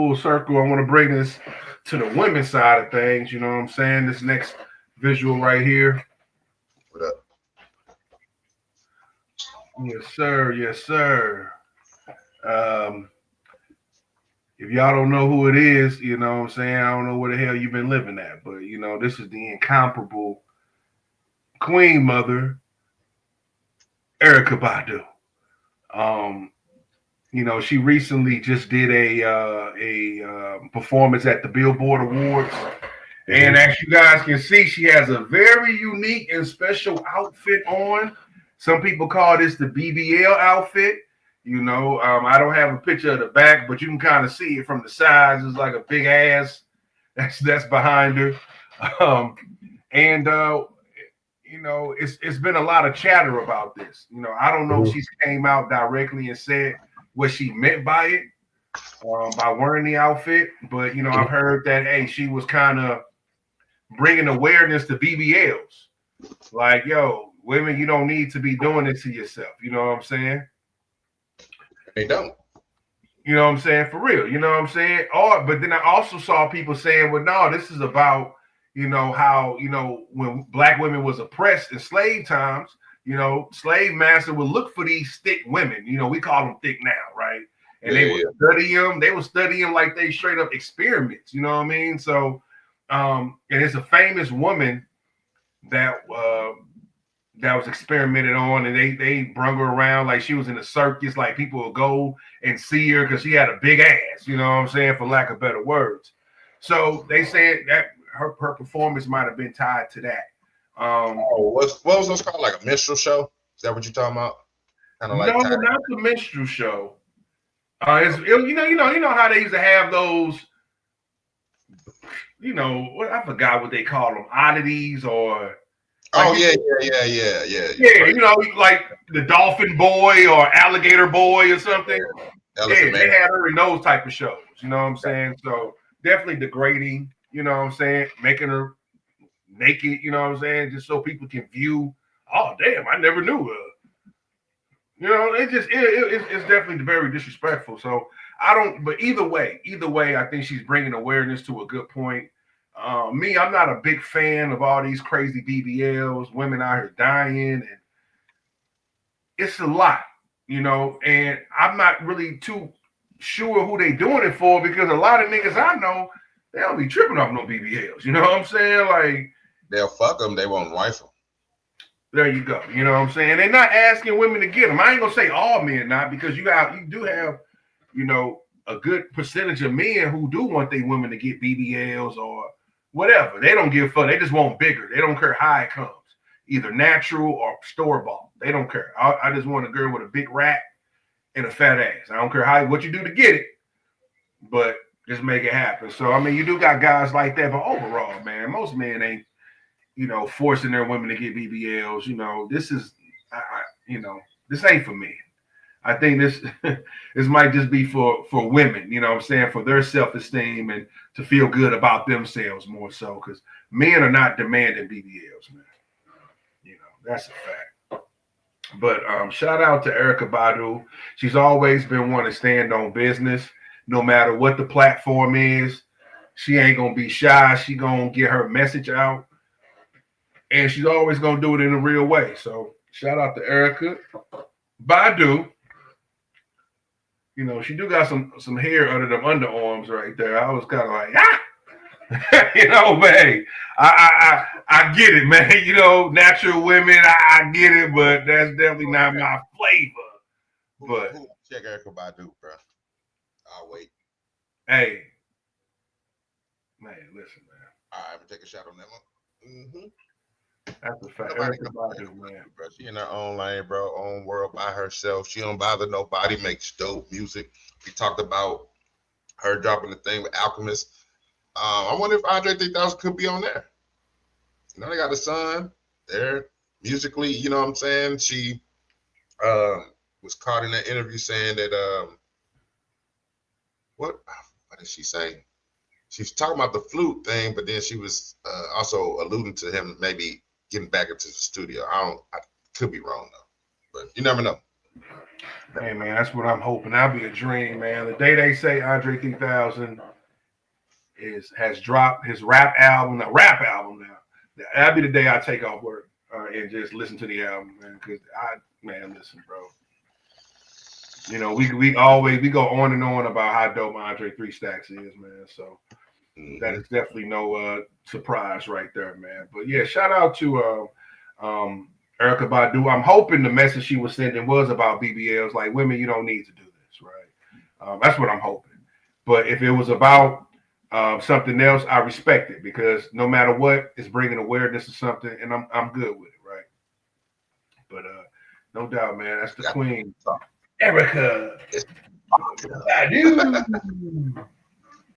full circle. I want to bring this to the women's side of things. You know what I'm saying? This next visual right here. What up? Yes, sir. Yes, sir. Um, if y'all don't know who it is, you know what I'm saying? I don't know where the hell you've been living at, but this is the incomparable Queen Mother, Erykah Badu. Um, she recently just did a performance at the Billboard Awards. And as you guys can see, she has a very unique and special outfit on. Some people call this the BBL outfit. I don't have a picture of the back, but you can kind of see it from the sides. It's like a big ass that's behind her. Um, and it's been a lot of chatter about this. I don't know if she's came out directly and said what she meant by it, by wearing the outfit, but I've heard that she was kind of bringing awareness to BBLs. Like, yo, women, you don't need to be doing it to yourself. You know what I'm saying? They don't. You know what I'm saying? For real. You know what I'm saying? But then I also saw people saying, well, no, this is about, how, when black women was oppressed in slave times, slave master would look for these thick women. We call them thick now, right? And they would study them. They would study them like they straight up experiments. You know what I mean? So, and it's a famous woman that was experimented on, and they brung her around like she was in a circus. Like people would go and see her because she had a big ass. You know what I'm saying, for lack of better words. So they said that her performance might have been tied to that. What was those called? Like a minstrel show? Is that what you're talking about? Kind of like no, not the minstrel show. You know how they used to have those. I forgot what they call them, oddities or. Like yeah. Like the Dolphin Boy or Alligator Boy or something. Yeah, they had her in those type of shows. You know what I'm saying? So definitely degrading. You know what I'm saying? Making her naked. You know what I'm saying? Just so people can view. Oh damn! I never knew her. It's definitely very disrespectful. So I don't. But either way, I think she's bringing awareness to a good point. Me, I'm not a big fan of all these crazy BBLs, women out here dying, and it's a lot, and I'm not really too sure who they doing it for because a lot of niggas I know, they don't be tripping off no BBLs. You know what I'm saying? Like, they'll fuck them, they won't wife them. There you go. You know what I'm saying? They're not asking women to get them. I ain't gonna say all men not, because you do have, a good percentage of men who do want their women to get BBLs or whatever. They don't give a fuck. They just want bigger. They don't care how it comes, either natural or store bought. They don't care. I just want a girl with a big rack and a fat ass. I don't care what you do to get it, but just make it happen. So I mean, you do got guys like that, but overall, man, most men ain't, forcing their women to get BBLs. This is, this ain't for men. I think this this might just be for women, what I'm saying, for their self-esteem and to feel good about themselves more so, because men are not demanding BBLs, man. That's a fact. But shout out to Erykah Badu. She's always been one to stand on business, no matter what the platform is. She ain't gonna be shy. She gonna get her message out, and she's always gonna do it in a real way. So shout out to Erykah Badu. She do got some hair under them underarms right there. I was kind of like, but hey, I get it, man. Natural women, I get it, but that's definitely not my flavor. But check Erykah Badu, bro. I'll wait. Hey, man, listen, man. All right, I'm gonna take a shot on that one. That's a fact. Erykah Badu, man. Bro. She in her own lane, bro, own world by herself. She don't bother nobody, makes dope music. We talked about her dropping the thing with Alchemist. I wonder if Andre 3000 could be on there. They got a son there musically, you know what I'm saying? She was caught in that interview saying that what did she say? She was talking about the flute thing, but then she was also alluding to him maybe getting back into the studio. I could be wrong though, but you never know. Hey man, that's what I'm hoping. That'll be a dream, man. The day they say Andre 3000 has dropped his rap album now. That'll be the day I take off work and just listen to the album, man. Because listen, bro. You know, we go on and on about how dope Andre Three Stacks is, man. So that is definitely no surprise right there, man. But yeah, shout out to Erykah Badu. I'm hoping the message she was sending was about BBLs, like women, you don't need to do this, right? That's what I'm hoping. But if it was about something else, I respect it because no matter what, it's bringing awareness to something, and I'm good with it, right? But no doubt, man, that's the queen, Erykah Badu.